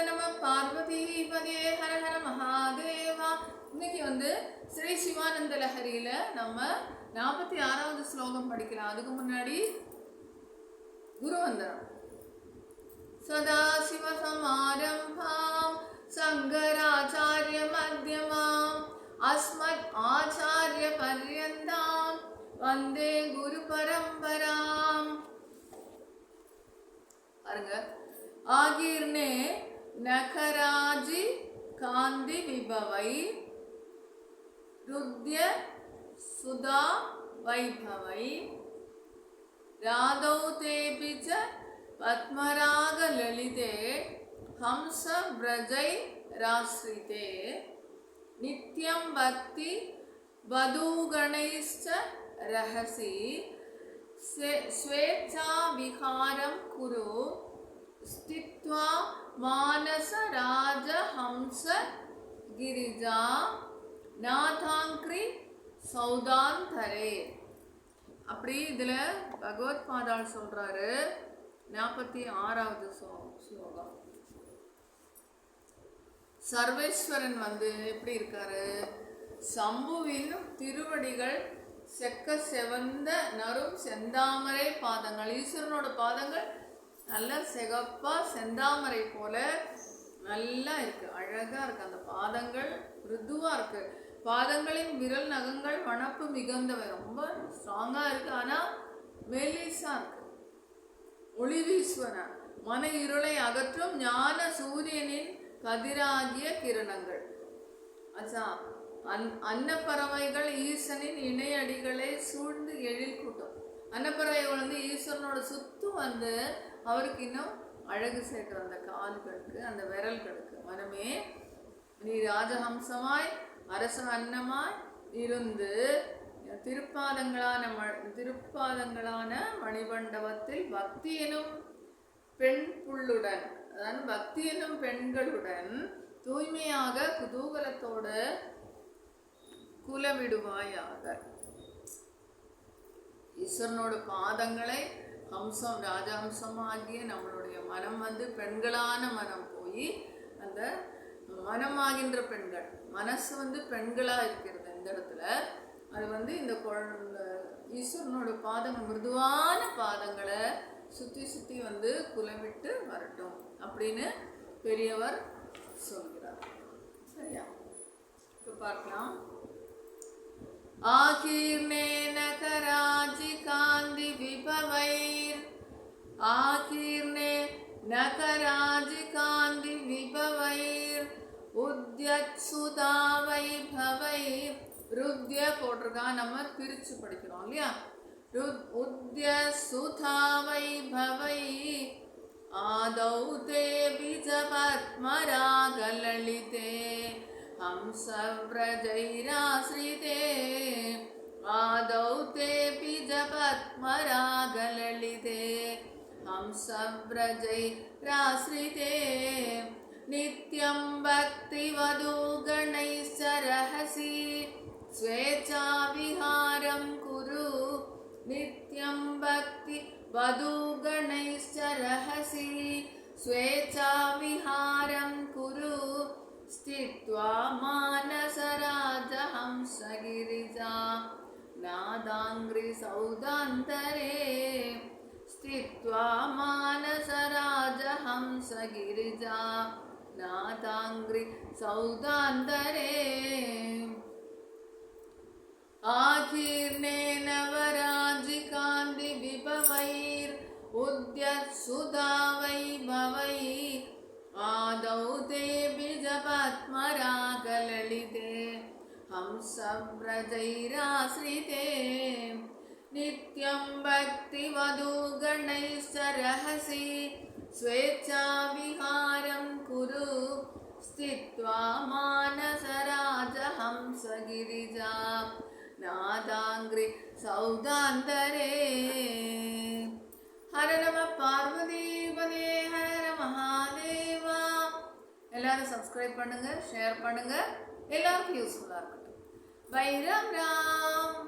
நம பார்வதி பதே ஹர ஹர மகாதேவா. இன்னைக்கு ஸ்ரீ சிவானந்த லஹரியில நம்ம 46வது ஸ்லோகம் படிக்கலாம். அதுக்கு முன்னாடி குருவந்தனம். சதா சிவ சமாரம்பாம் சங்கராச்சாரிய மத்யமாம் அஸ்மத் ஆச்சாரிய பர்யந்தாம் வந்தே குரு பரம்பராம். பாருங்க, ஆகிர்னே நகராஜி காந்தி விபவை ருத்ய சுதா வைபவை ராதௌ தேபி ச பத்மராக லலிதே ஹம்ச பிரஜை ராஸ்ரிதே நித்யம் பக்தி வதூகணைஸ்ச ரஹசி ஸ்வேச்சா விஹாரம் குரு ஸ்தித்வா மானச ராஜ ஹம்ச கிரிஜா நாதாங்கிரி சௌதாந்தரே. அப்படி இதில் பகவத் பாதாள் சொல்கிறாரு. 46வது ஸ்லோகம். சர்வேஸ்வரன் எப்படி இருக்காரு? சம்புவின் திருவடிகள் செக்க செவந்த நறும் செந்தாமரை பாதங்கள். ஈஸ்வரனோட பாதங்கள் நல்ல செகப்பா செந்தாமரை போல நல்லா இருக்கு, அழகா இருக்கு. அந்த பாதங்கள் மிருதுவா இருக்கு. பாதங்களின் விரல் நகங்கள் வனப்பு மிகுந்தவை, ரொம்ப ஸ்ட்ராங்கா இருக்கு. ஆனா மெலிசா இருக்கு. ஒளிவீஸ்வரன் மன இருளை அகற்றும் ஞான சூரியனின் கதிராகிய கிரணங்கள். அச்சா, அன்னப்பறவைகள் ஈசனின் இணையடிகளை சூழ்ந்து எழில் கூட்டம். அன்னப்பறவைகள் ஈஸ்வரனோட சுத்தும் அவருக்கு இன்னும் அழகு சேர்க்கிற அந்த கால்களுக்கு, அந்த விரல்களுக்கு. மனமே, நீ ராஜஹம்சமாய் அரச அன்னமாய் இருந்து திருப்பாதங்களான மணிமண்டபத்தில் பக்தி எனும் பெண் புள்ளுடன், அதாவது பக்தி எனும் பெண்களுடன் தூய்மையாக குதூகலத்தோடு குலவிடுவாயாக. ஈஸ்வரனோட பாதங்களை ஹம்சம் ராஜஹம்சமாகிய நம்மளுடைய மனம் பெண்களான மனம் போய் அந்த மனமாகின்ற பெண்கள் மனசு பெண்களாக இருக்கிறது. இந்த இடத்துல அது இந்த ஈஸ்வரனோட பாதங்கள் மிருதுவான பாதங்களை சுற்றி சுற்றி குலவிட்டு வரட்டும் அப்படின்னு பெரியவர் சொல்கிறார். சரியா? இப்போ பார்க்கலாம். ஆகீர்ணே நகராஜி காந்தி விபவைர் ஆகீர்ணே நகராஜி காந்தி விபவைர் உத்யத் சுதா வைபவைர். ருத்ய போட்டிருக்கான், நம்ம பிரிச்சு படிக்கிறோம் இல்லையா? உத்ய சுதா வைபவை ஆதௌ தே பிஜ பத்மராக லலிதே ஹம்ச பிரஜைராஸ்ரிதே ஆதௌ தே பிஜ பத்மராக லலிதே ஹம்ச பிரஜைராஸ்ரிதே நித்யம் பக்தி வதூகணைஸ்ச ரஹசி ஸ்வேச்சா விஹாரம் குரு நித்யம் பக்தி வதூகணைஸ்ச ரஹசி ஸ்வேச்சா விஹாரம் குரு ஸ்தித்வா மானச ராஜ ஹம்ச கிரிஜா நாதாங்கிரி சௌதாந்தரே ஸ்தித்வா மானச ராஜ ஹம்ச கிரிஜா நாதாங்கிரி சௌதாந்தரே ஆகீர்ணே நவராஜி காந்தி விபவைர் உத்யத் சுதா வைபவை ஆதௌ தே பிஜ பத்மராக லலிதே ஹம்ச பிரஜைராஸ்ரிதே நித்யம் பக்தி வதூகணைஸ்ச ரஹசி ஸ்வேச்சா விஹாரம் குரு ஸ்தித்வா மானச ராஜ ஹம்ச கிரிஜா நாதாங்கிரி சௌதாந்தரே. ஹர நம பார்வதி பதே ஹர மகாதேவா. எல்லாரும் சப்ஸ்கிரைப் பண்ணுங்க, ஷேர் பண்ணுங்க, எல்லாருக்கும் யூஸ்ஃபுல்லா இருக்கட்டும். வைரம் ராம்.